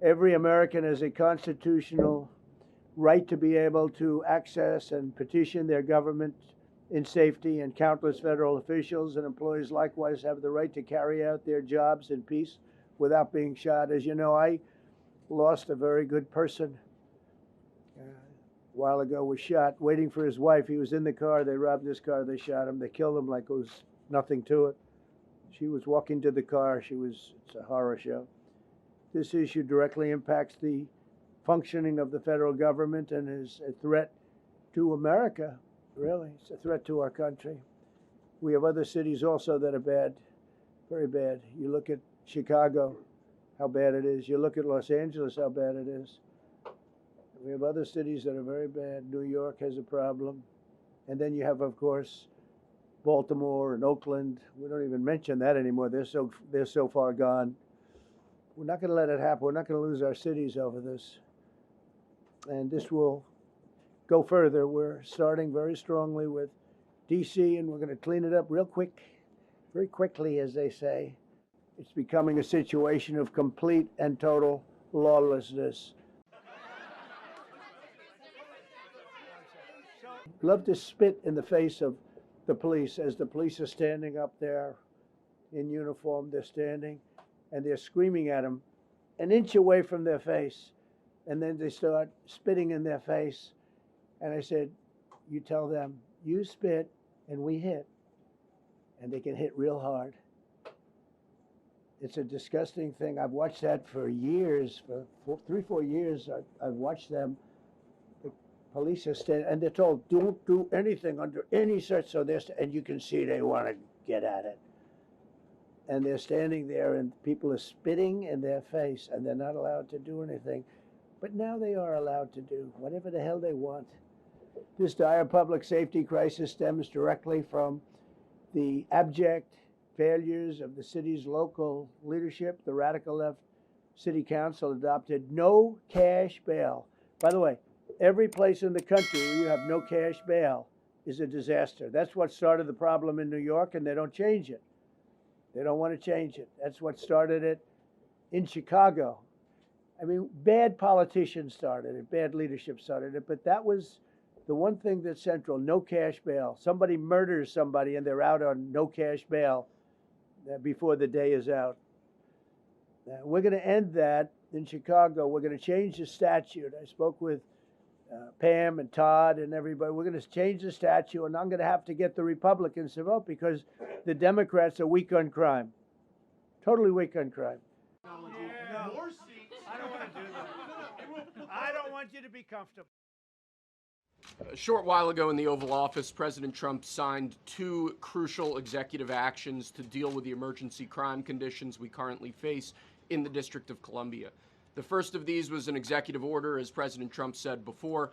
Every American has a constitutional right to be able to access and petition their government in safety, and countless federal officials and employees likewise have the right to carry out their jobs in peace without being shot. As you know, I lost a very good person a while ago, was shot waiting for his wife. He was in the car. They robbed his car. They shot him. They killed him like it was nothing to it. She was walking to the car. It's a horror show. This issue directly impacts the functioning of the federal government and is a threat to America, really. It's a threat to our country. We have other cities also that are bad, very bad. You look at Chicago, how bad it is. You look at Los Angeles, how bad it is. We have other cities that are very bad. New York has a problem. And then you have, of course, Baltimore and Oakland. We don't even mention that anymore. They're so far gone. We're not going to let it happen. We're not going to lose our cities over this. And this will go further. We're starting very strongly with D.C., and we're going to clean it up real quick, very quickly, as they say. It's becoming a situation of complete and total lawlessness. Love to spit in the face of the police as the police are standing up there in uniform. They're standing and they're screaming at them an inch away from their face. And then they start spitting in their face. And I said, you tell them, you spit and we hit. And they can hit real hard. It's a disgusting thing. I've watched that for years, for 3-4 years. I've watched them. The police are standing, and they're told, don't do anything under any such, and you can see they want to get at it. And they're standing there, and people are spitting in their face, and they're not allowed to do anything. But now they are allowed to do whatever the hell they want. This dire public safety crisis stems directly from the abject failures of the city's local leadership. The radical left city council adopted no cash bail. By the way, every place in the country where you have no cash bail is a disaster. That's what started the problem in New York, and they don't change it. They don't want to change it. That's what started it in Chicago. I mean, bad politicians started it, bad leadership started it, but that was the one thing that's central, no cash bail. Somebody murders somebody and they're out on no cash bail before the day is out. We're going to end that in Chicago. We're going to change the statute. I spoke with Pam and Todd and everybody. We're going to change the statute, and I'm going to have to get the Republicans to vote because the Democrats are weak on crime, totally weak on crime. No. More seats. I don't want to do that. I don't want you to be comfortable. A short while ago in the Oval Office, President Trump signed 2 crucial executive actions to deal with the emergency crime conditions we currently face in the District of Columbia. The first of these was an executive order, as President Trump said before,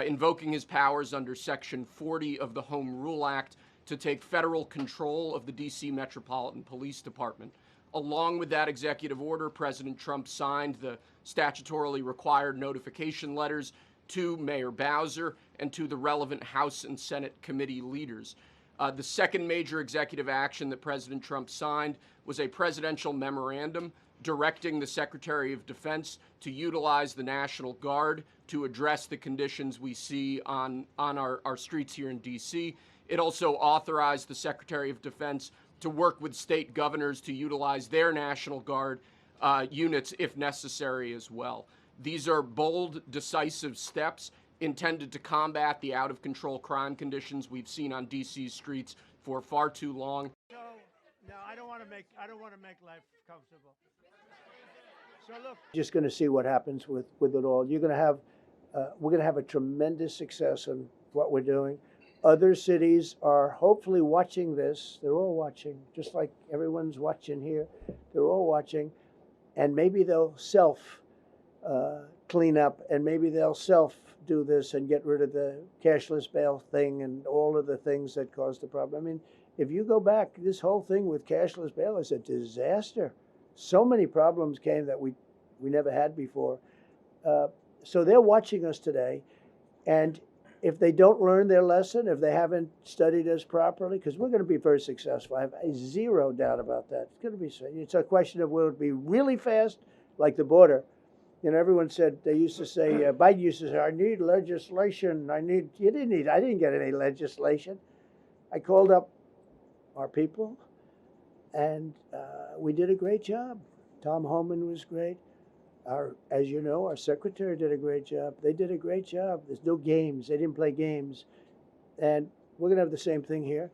invoking his powers under Section 40 of the Home Rule Act to take federal control of the D.C. Metropolitan Police Department. Along with that executive order, President Trump signed the statutorily required notification letters to Mayor Bowser and to the relevant House and Senate committee leaders. The second major executive action that President Trump signed was a presidential memorandum directing the Secretary of Defense to utilize the National Guard to address the conditions we see on our streets here in D.C. It also authorized the Secretary of Defense to work with state governors to utilize their National Guard units if necessary as well. These are bold, decisive steps intended to combat the out-of-control crime conditions we've seen on D.C.'s streets for far too long. No, I don't want to make life comfortable. So look, just going to see what happens with it all. We're going to have a tremendous success in what we're doing. Other cities are hopefully watching this. They're all watching, just like everyone's watching here. They're all watching, and maybe they'll clean up, and maybe they'll do this and get rid of the cashless bail thing and all of the things that caused the problem. I mean, if you go back, this whole thing with cashless bail is a disaster. So many problems came that we never had before. So they're watching us today, and if they don't learn their lesson, if they haven't studied us properly, because we're going to be very successful. I have zero doubt about that. It's going to be. It's a question of will it be really fast, like the border, You know, everyone said, they used to say, Biden used to say, I need legislation. You didn't need, I didn't get any legislation. I called up our people and we did a great job. Tom Homan was great. As you know, our secretary did a great job. They did a great job. There's no games. They didn't play games. And we're going to have the same thing here.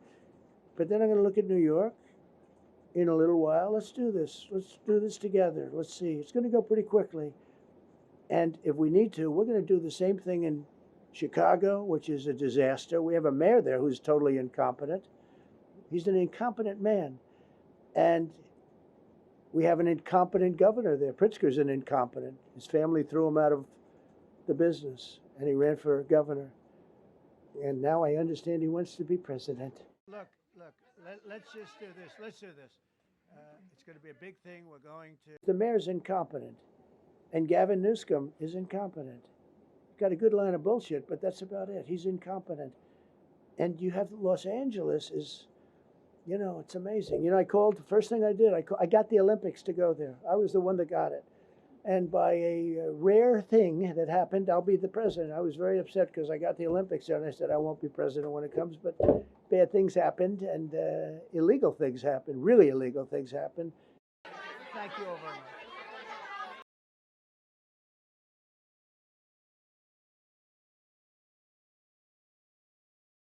But then I'm going to look at New York in a little while. Let's do this. Let's do this together. Let's see. It's going to go pretty quickly. And if we need to, we're going to do the same thing in Chicago, which is a disaster. We have a mayor there who's totally incompetent. He's an incompetent man. And we have an incompetent governor there. Pritzker's an incompetent. His family threw him out of the business, and he ran for governor. And now I understand he wants to be president. Look, let's just do this. Let's do this. It's going to be a big thing. We're going to. The mayor's incompetent, and Gavin Newsom is incompetent. Got a good line of bullshit, but that's about it. He's incompetent. And you have Los Angeles is, you know, it's amazing. You know, I called, the first thing I did, I got the Olympics to go there. I was the one that got it. And by a rare thing that happened, I'll be the president. I was very upset because I got the Olympics there, and I said I won't be president when it comes. But bad things happened, and illegal things happened, really illegal things happened. Thank you all very much.